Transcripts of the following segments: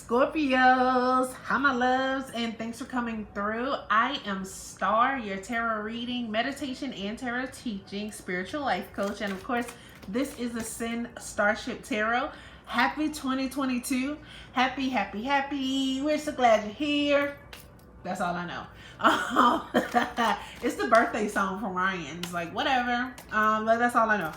Scorpios, hi my loves, and thanks for coming through. I am Star, your tarot reading, meditation, and tarot teaching spiritual life coach, and of course, this is Ascend Starship Tarot. Happy 2022. Happy. We're so glad you're here. That's all I know. It's the birthday song from Ryan's, like whatever. But that's all I know.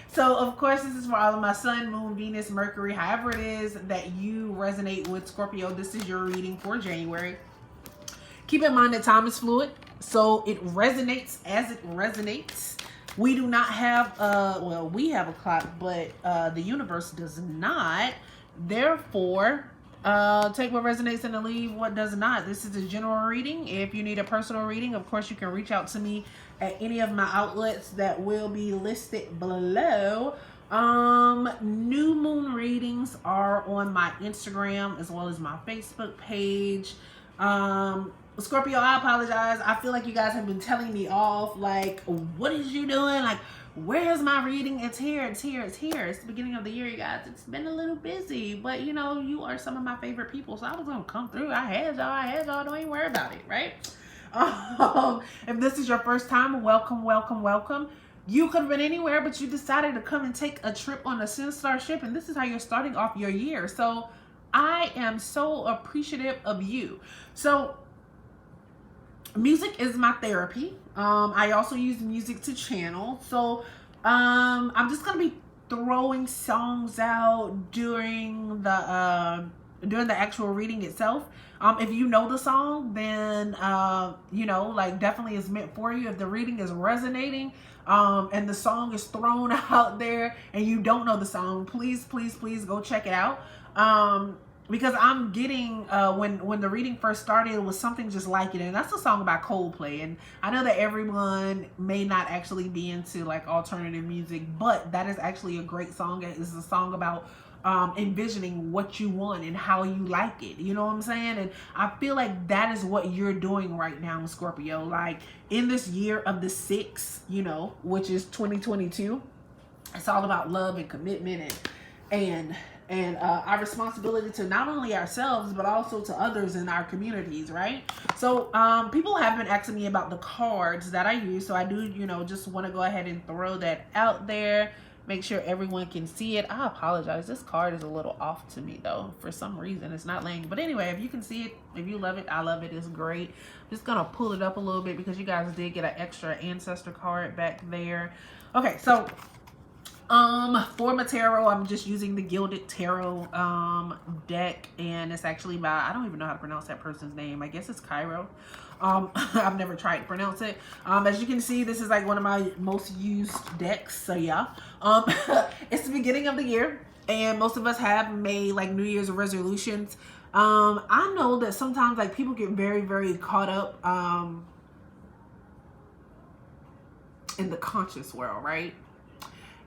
So of course this is for all of my Sun, Moon, Venus, Mercury, however it is that you resonate with Scorpio. This is your reading for January. Keep in mind that time is fluid, so it resonates as it resonates. We do not have well, we have a clock, but the universe does not. Therefore, take what resonates and leave what does not. This is a general reading. If you need a personal reading, of course you can reach out to me at any of my outlets that will be listed below. New moon readings are on my Instagram as well as my Facebook page. Scorpio, I apologize. I feel like you guys have been telling me off, like, what is you doing? Like, where's my reading? It's here. It's the beginning of the year, you guys. It's been a little busy, but you know, you are some of my favorite people, so I was gonna come through. I had y'all. Don't even worry about it, right? If this is your first time, welcome. You could have been anywhere, but you decided to come and take a trip on a ascendstar ship, and this is how you're starting off your year. So I am so appreciative of you. So music is my therapy. I also use music to channel. So I'm just gonna be throwing songs out during the actual reading itself. If you know the song, then you know, like, definitely is meant for you. If the reading is resonating and the song is thrown out there and you don't know the song, please go check it out. Because I'm getting, when the reading first started, it was something just like it, and that's a song by Coldplay. And I know that everyone may not actually be into like alternative music, but that is actually a great song. It's a song about envisioning what you want and how you like it. You know what I'm saying? And I feel like that is what you're doing right now, Scorpio. Like, in this year of the 6, you know, which is 2022, it's all about love and commitment and our responsibility to not only ourselves but also to others in our communities, right? So people have been asking me about the cards that I use, so I do, you know, just want to go ahead and throw that out there, make sure everyone can see it. I apologize, this card is a little off to me though, for some reason it's not laying, but anyway, if you can see it, if you love it, I love it. It's great. I'm just gonna pull it up a little bit because you guys did get an extra ancestor card back there. Okay, so for my tarot, I'm just using the Gilded Tarot deck, and it's actually by, I don't even know how to pronounce that person's name. I guess it's Cairo. I've never tried to pronounce it. As you can see, this is like one of my most used decks, so yeah. It's the beginning of the year, and most of us have made like New Year's resolutions. I know that sometimes like people get very caught up in the conscious world, right?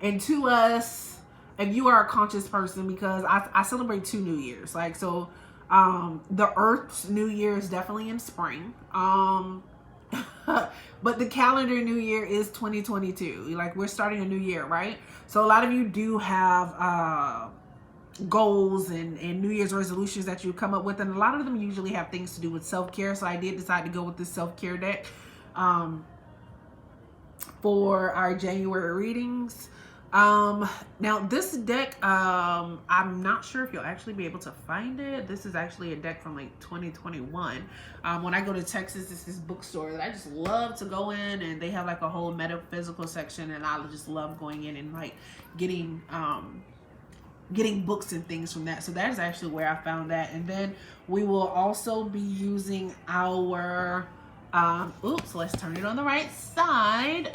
And to us, if you are a conscious person, because I celebrate 2 New Years, like, so the Earth's New Year is definitely in spring, but the calendar New Year is 2022. Like, we're starting a new year, right? So a lot of you do have goals and New Year's resolutions that you come up with, and a lot of them usually have things to do with self-care. So I did decide to go with this self-care deck for our January readings. Now this deck, I'm not sure if you'll actually be able to find it. This is actually a deck from like 2021. When I go to Texas, it's this bookstore that I just love to go in, and they have like a whole metaphysical section, and I just love going in and like getting books and things from that. So that is actually where I found that. And then we will also be using our oops, let's turn it on the right side.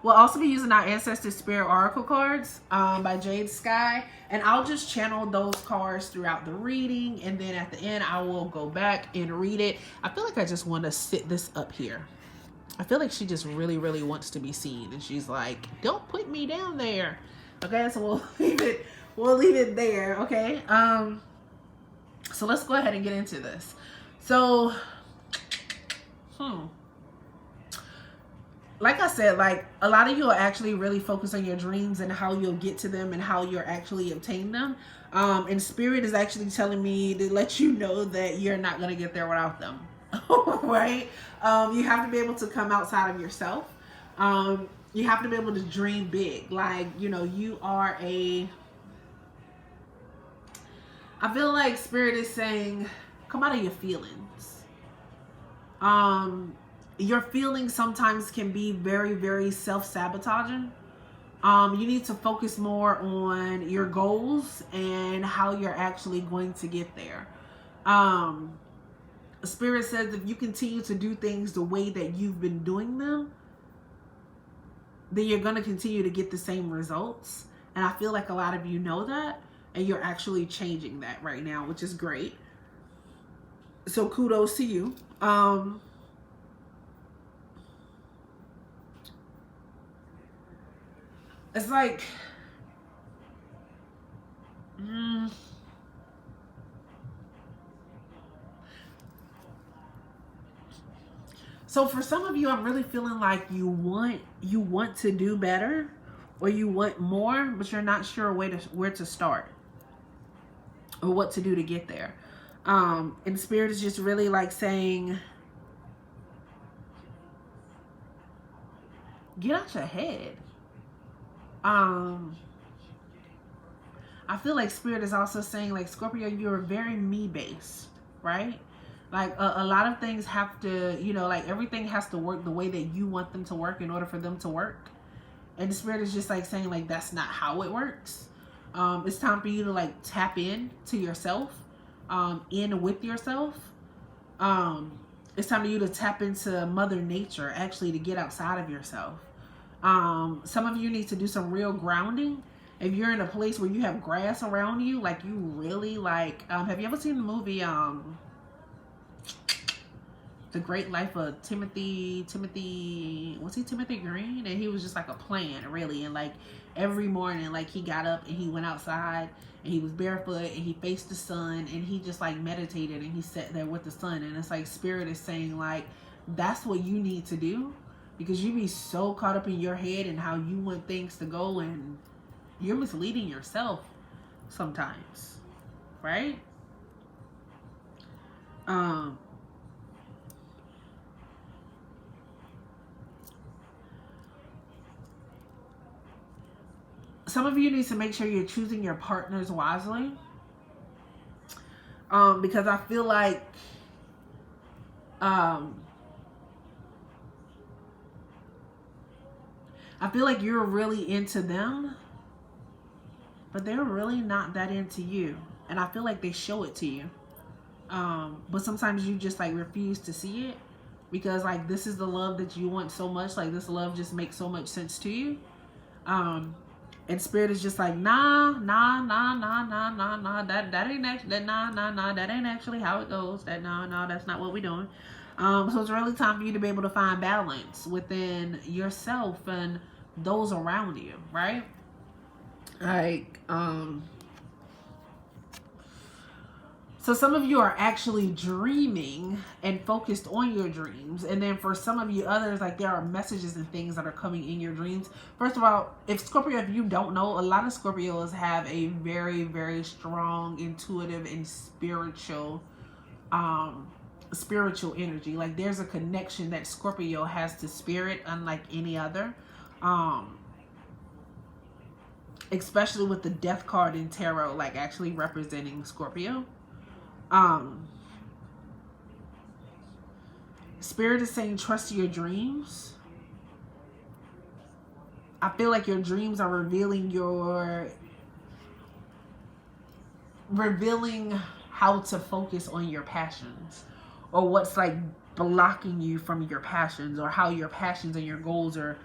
We'll also be using our Ancestor Spirit Oracle cards by Jade Sky, and I'll just channel those cards throughout the reading, and then at the end I will go back and read it. I feel like I just want to sit this up here. I feel like she just really wants to be seen, and she's like, don't put me down there. Okay, so we'll leave it there. Okay, so let's go ahead and get into this. So like I said, like a lot of you are actually really focused on your dreams and how you'll get to them and how you'll actually obtain them. And spirit is actually telling me to let you know that you're not going to get there without them. Right? You have to be able to come outside of yourself. You have to be able to dream big. Like, you know, you are a, I feel like spirit is saying, come out of your feelings. Your feelings sometimes can be very, very self-sabotaging. You need to focus more on your goals and how you're actually going to get there. Spirit says if you continue to do things the way that you've been doing them, then you're going to continue to get the same results. And I feel like a lot of you know that, and you're actually changing that right now, which is great. So kudos to you. It's like, so for some of you, I'm really feeling like you want to do better, or you want more, but you're not sure where to start or what to do to get there. And spirit is just really like saying, get out your head. I feel like spirit is also saying, like, Scorpio, you're very me based, right? Like a lot of things have to, you know, like everything has to work the way that you want them to work in order for them to work. And the spirit is just like saying, like, that's not how it works. It's time for you to like tap in to yourself, in with yourself. It's time for you to tap into Mother Nature, actually, to get outside of yourself. Some of you need to do some real grounding. If you're in a place where you have grass around you, like you really like, have you ever seen the movie, The Great Life of Timothy, was he Timothy Green? And he was just like a plant, really. And like every morning, like he got up and he went outside and he was barefoot and he faced the sun and he just like meditated and he sat there with the sun. And it's like spirit is saying, like, that's what you need to do, because you be so caught up in your head and how you want things to go, and you're misleading yourself sometimes, right? Some of you need to make sure you're choosing your partners wisely, because I feel like you're really into them, but they're really not that into you. And I feel like they show it to you. But sometimes you just like refuse to see it, because like this is the love that you want so much. Like this love just makes so much sense to you. And spirit is just like, nah, that ain't actually, that ain't actually how it goes. That no, that's not what we're doing. So it's really time for you to be able to find balance within yourself and those around you, right? Like, so some of you are actually dreaming and focused on your dreams. And then for some of you others, like there are messages and things that are coming in your dreams. First of all, Scorpio, if you don't know, a lot of Scorpios have a very, very strong, intuitive and spiritual energy. Like there's a connection that Scorpio has to spirit unlike any other. Especially with the Death card in tarot, like actually representing Scorpio. Spirit is saying trust your dreams. I feel like your dreams are revealing how to focus on your passions, or what's like blocking you from your passions, or how your passions and your goals are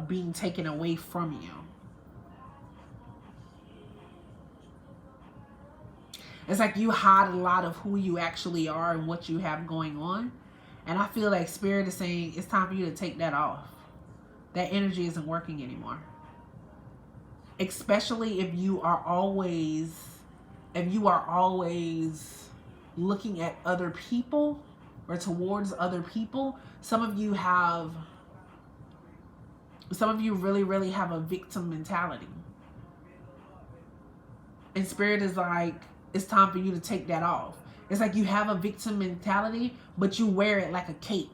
being taken away from you. It's like you hide a lot of who you actually are and what you have going on. And I feel like spirit is saying it's time for you to take that off. That energy isn't working anymore. Especially if you are always looking at other people or towards other people. Some of you have Some of you really, really have a victim mentality. And Spirit is like, it's time for you to take that off. It's like you have a victim mentality, but you wear it like a cape.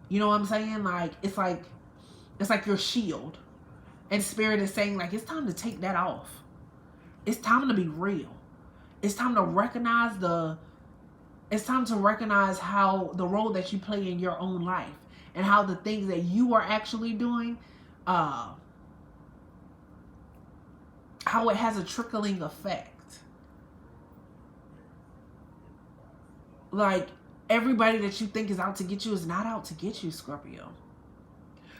You know what I'm saying? Like, it's like your shield. And Spirit is saying, like, it's time to take that off. It's time to be real. It's time to recognize it's time to recognize how the role that you play in your own life and how the things that you are actually doing, how it has a trickling effect. Like, everybody that you think is out to get you is not out to get you, Scorpio.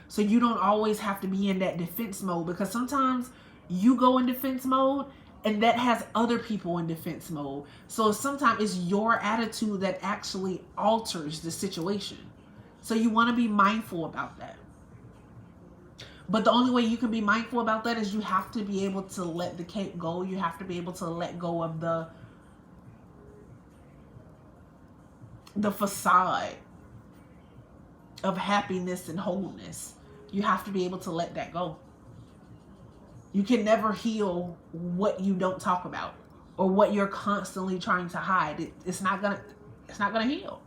So you don't always have to be in that defense mode, because sometimes you go in defense mode and that has other people in defense mode. So sometimes it's your attitude that actually alters the situation. So you want to be mindful about that. But the only way you can be mindful about that is you have to be able to let the cape go. You have to be able to let go of the facade of happiness and wholeness. You have to be able to let that go. You can never heal what you don't talk about or what you're constantly trying to hide. It's not gonna heal.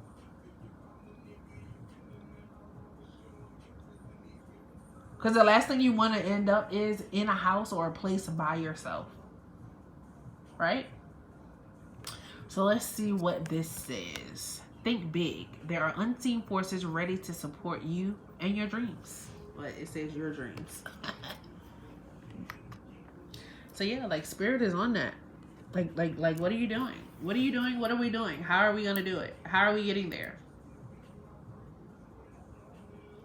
Because the last thing you want to end up is in a house or a place by yourself. Right? So let's see what this says. Think big. There are unseen forces ready to support you and your dreams. But it says your dreams. So yeah, like Spirit is on that. Like what are you doing? What are you doing? What are we doing? How are we going to do it? How are we getting there?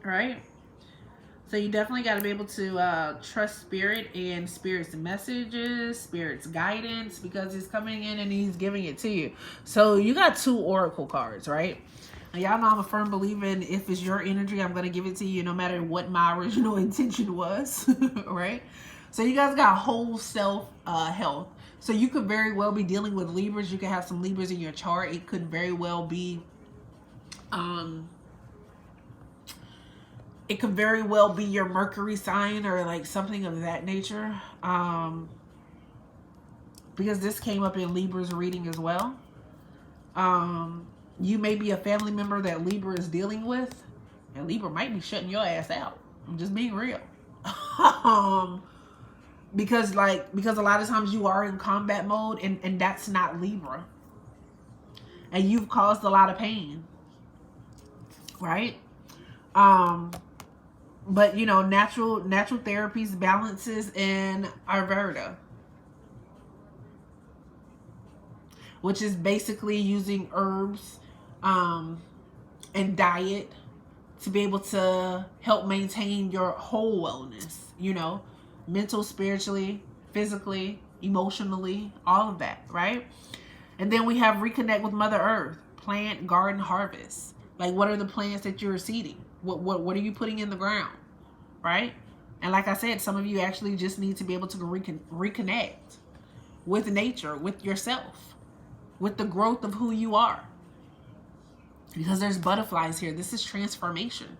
All right? So you definitely got to be able to trust Spirit and Spirit's messages, Spirit's guidance, because he's coming in and he's giving it to you. So you got 2 oracle cards, right? And y'all know I'm a firm believer in, if it's your energy, I'm going to give it to you no matter what my original intention was, right? So you guys got whole self health. So you could very well be dealing with Libras. You could have some Libras in your chart. It could very well be it could very well be your Mercury sign or like something of that nature. Because this came up in Libra's reading as well. You may be a family member that Libra is dealing with, and Libra might be shutting your ass out. I'm just being real. Because a lot of times you are in combat mode, and that's not Libra. And you've caused a lot of pain. Right? But you know, natural therapies, balances, and Ayurveda, which is basically using herbs and diet to be able to help maintain your whole wellness, you know, mental, spiritually, physically, emotionally, all of that, right? And then we have reconnect with Mother Earth, plant, garden, harvest. Like, what are the plants that you're seeding? What are you putting in the ground, right? And like I said, some of you actually just need to be able to reconnect with nature, with yourself, with the growth of who you are. Because there's butterflies here. This is transformation.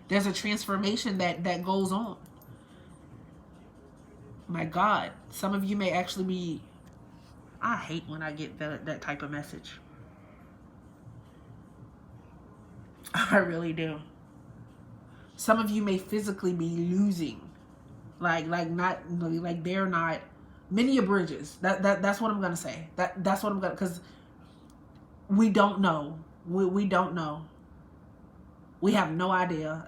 There's a transformation that goes on. My God, some of you may actually be... I hate when I get that type of message. I really do. Some of you may physically be losing. Like they're not... Many are bridges. That's what I'm going to say. That's what I'm going to... Because we don't know. We don't know. We have no idea.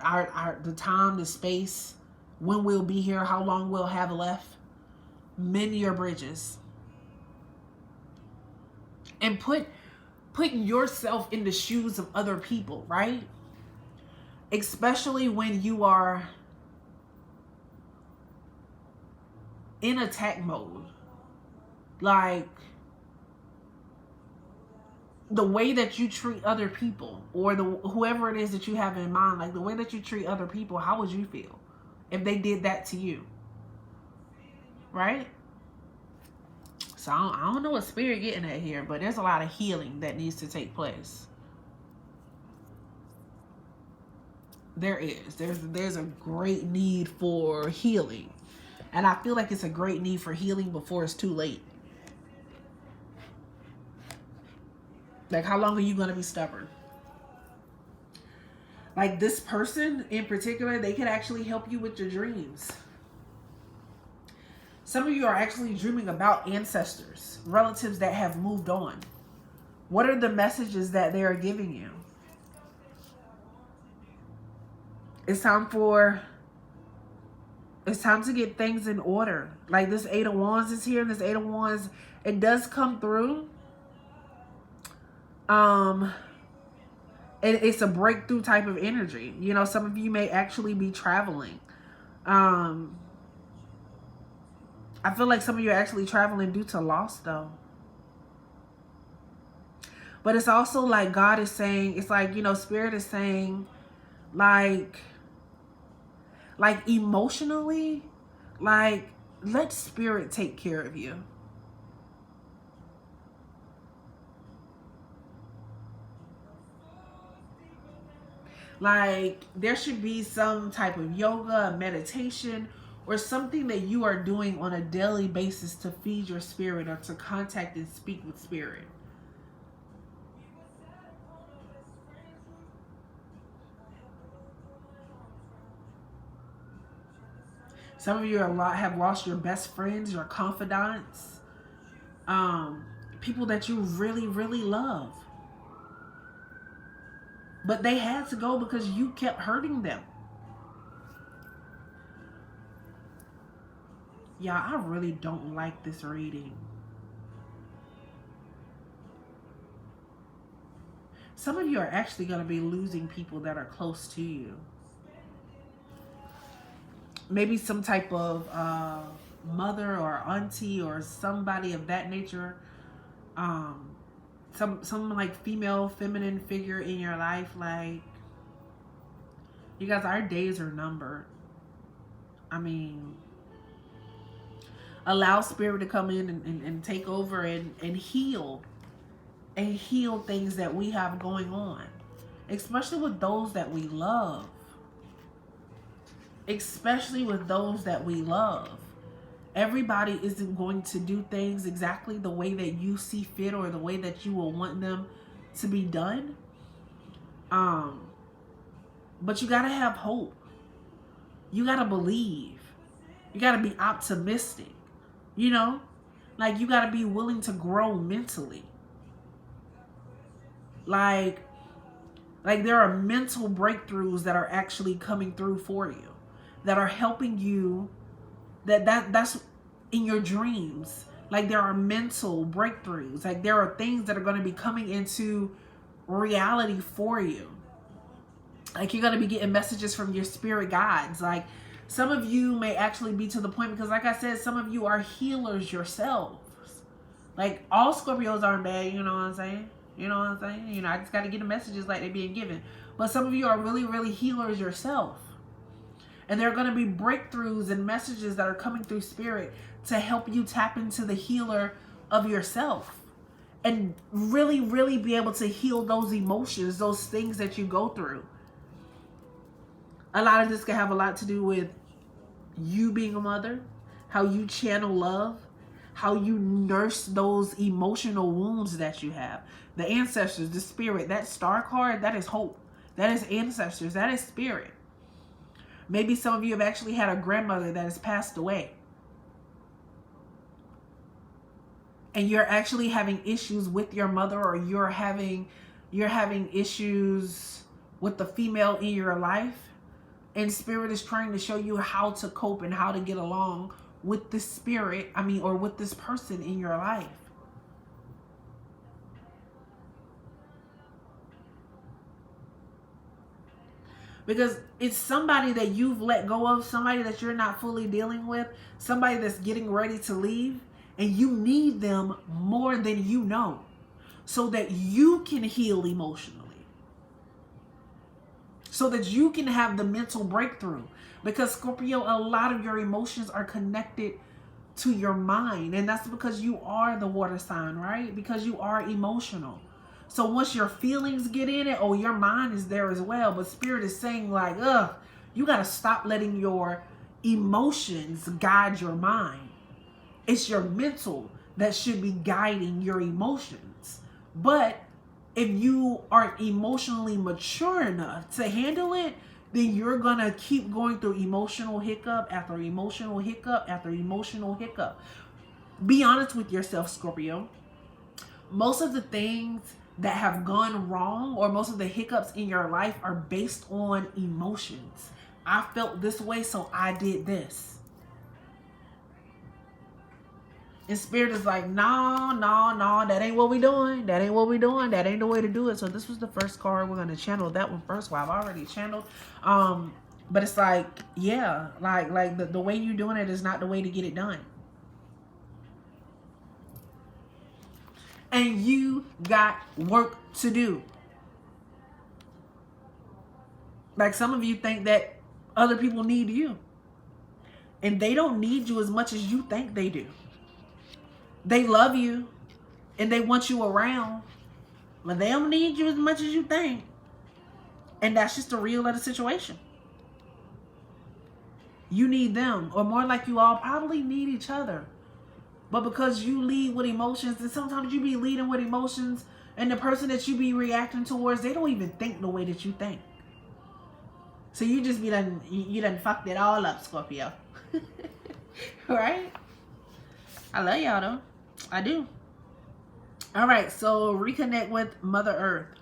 The time, the space, when we'll be here, how long we'll have left. Many are bridges. And put yourself in the shoes of other people, right? Especially when you are in attack mode. Like, the way that you treat other people, or whoever it is that you have in mind, like the way that you treat other people, how would you feel if they did that to you? Right? So I don't know what Spirit getting at here, but there's a lot of healing that needs to take place. There is. There's a great need for healing. And I feel like it's a great need for healing before it's too late. Like, how long are you going to be stubborn? Like, this person in particular, they could actually help you with your dreams. Some of you are actually dreaming about ancestors, relatives that have moved on. What are the messages that they are giving you? It's time to get things in order. Like, this Eight of Wands is here. This Eight of Wands, it does come through. It's a breakthrough type of energy. You know, some of you may actually be traveling. I feel like some of you are actually traveling due to loss, though. But it's also like God is saying, it's like, you know, Spirit is saying, like emotionally, like, let Spirit take care of you. Like, there should be some type of yoga, meditation, or something that you are doing on a daily basis to feed your spirit or to contact and speak with Spirit. Some of you have lost your best friends, your confidants, people that you really, really love. But they had to go because you kept hurting them. Yeah, I really don't like this reading. Some of you are actually going to be losing people that are close to you. Maybe some type of mother or auntie or somebody of that nature. Some like female, feminine figure in your life. Like, you guys, our days are numbered. I mean, allow Spirit to come in and take over and heal things that we have going on, especially with those that we love. Especially with those that we love. Everybody isn't going to do things exactly the way that you see fit or the way that you will want them to be done. But you gotta have hope. You gotta believe. You gotta be optimistic. You know? Like, you gotta be willing to grow mentally. Like there are mental breakthroughs that are actually coming through for you, that are helping you, that's in your dreams. Like, there are mental breakthroughs. Like, there are things that are going to be coming into reality for you. Like, you're going to be getting messages from your spirit guides. Like, some of you may actually be to the point, because like I said, some of you are healers yourselves. Like, all Scorpios aren't bad, you know what I'm saying? You know what I'm saying? You know, I just got to get the messages like they're being given. But some of you are really, really healers yourself. And there are going to be breakthroughs and messages that are coming through Spirit to help you tap into the healer of yourself. And really, really be able to heal those emotions, those things that you go through. A lot of this can have a lot to do with you being a mother, how you channel love, how you nurse those emotional wounds that you have. The ancestors, the Spirit, that star card, that is hope. That is ancestors. That is Spirit. Maybe some of you have actually had a grandmother that has passed away. And you're actually having issues with your mother, or you're having issues with the female in your life. And Spirit is trying to show you how to cope and how to get along with this spirit, or with this person in your life. Because it's somebody that you've let go of, somebody that you're not fully dealing with, somebody that's getting ready to leave, and you need them more than you know, so that you can heal emotionally, so that you can have the mental breakthrough. Because Scorpio, a lot of your emotions are connected to your mind, and that's because you are the water sign, right? Because you are emotional. So once your feelings get in it, oh, your mind is there as well. But Spirit is saying like, you got to stop letting your emotions guide your mind. It's your mental that should be guiding your emotions. But if you aren't emotionally mature enough to handle it, then you're going to keep going through emotional hiccup after emotional hiccup after emotional hiccup. Be honest with yourself, Scorpio. Most of the things that have gone wrong, or most of the hiccups in your life, are based on emotions. I felt this way, so I did this. And Spirit is like, no, that ain't what we doing. That ain't what we doing. That ain't the way to do it. So this was the first card. We're going to channel that one first. Well, I've already channeled. But it's like, yeah, like the way you're doing it is not the way to get it done. And you got work to do. Like some of you think that other people need you. And they don't need you as much as you think they do. They love you and they want you around, but they don't need you as much as you think. And that's just the real of the situation. You need them, or more like you all probably need each other. But because you lead with emotions, and sometimes you be leading with emotions, and the person that you be reacting towards, they don't even think the way that you think. So you just be done, you done fucked it all up, Scorpio. Right? I love y'all though. I do. All right, so reconnect with Mother Earth.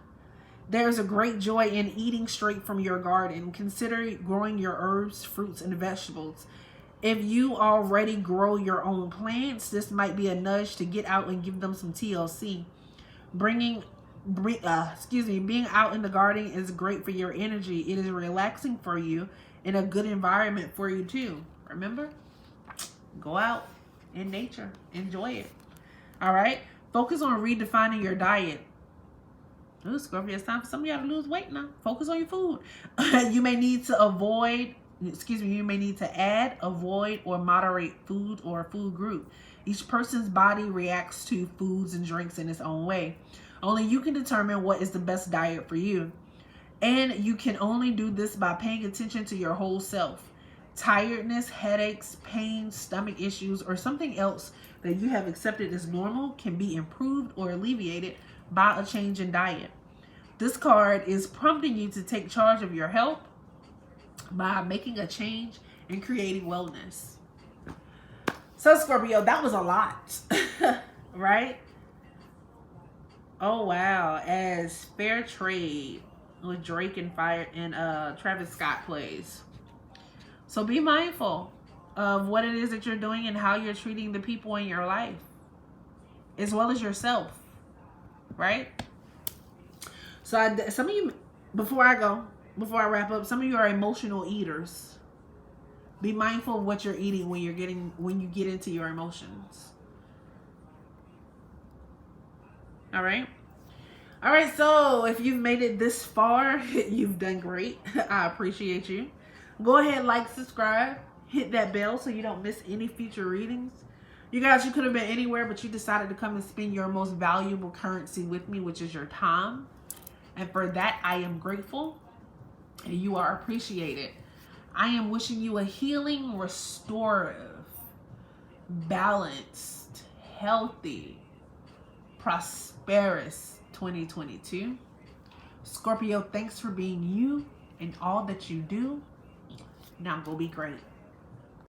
There's a great joy in eating straight from your garden. Consider growing your herbs, fruits, and vegetables. If you already grow your own plants, this might be a nudge to get out and give them some TLC. Being out in the garden is great for your energy. It is relaxing for you and a good environment for you too. Remember? Go out in nature. Enjoy it. All right? Focus on redefining your diet. Ooh, Scorpio, it's time for some of y'all to lose weight now. Focus on your food. You may need to add, avoid, or moderate food or a food group. Each person's body reacts to foods and drinks in its own way. Only you can determine what is the best diet for you. And you can only do this by paying attention to your whole self. Tiredness, headaches, pain, stomach issues, or something else that you have accepted as normal can be improved or alleviated by a change in diet. This card is prompting you to take charge of your health by making a change and creating wellness. So Scorpio, that was a lot, right? Oh wow, as Fair Trade with Drake and Travis Scott plays. So be mindful of what it is that you're doing and how you're treating the people in your life, as well as yourself, right? So some of you, before I wrap up, some of you are emotional eaters. Be mindful of what you're eating when you get into your emotions. All right. All right. So if you've made it this far, you've done great. I appreciate you. Go ahead, like, subscribe, hit that bell so you don't miss any future readings. You guys, you could have been anywhere, but you decided to come and spend your most valuable currency with me, which is your time. And for that, I am grateful and you are appreciated. I am wishing you a healing, restorative, balanced, healthy, prosperous 2022. Scorpio, thanks for being you and all that you do. Now go be great.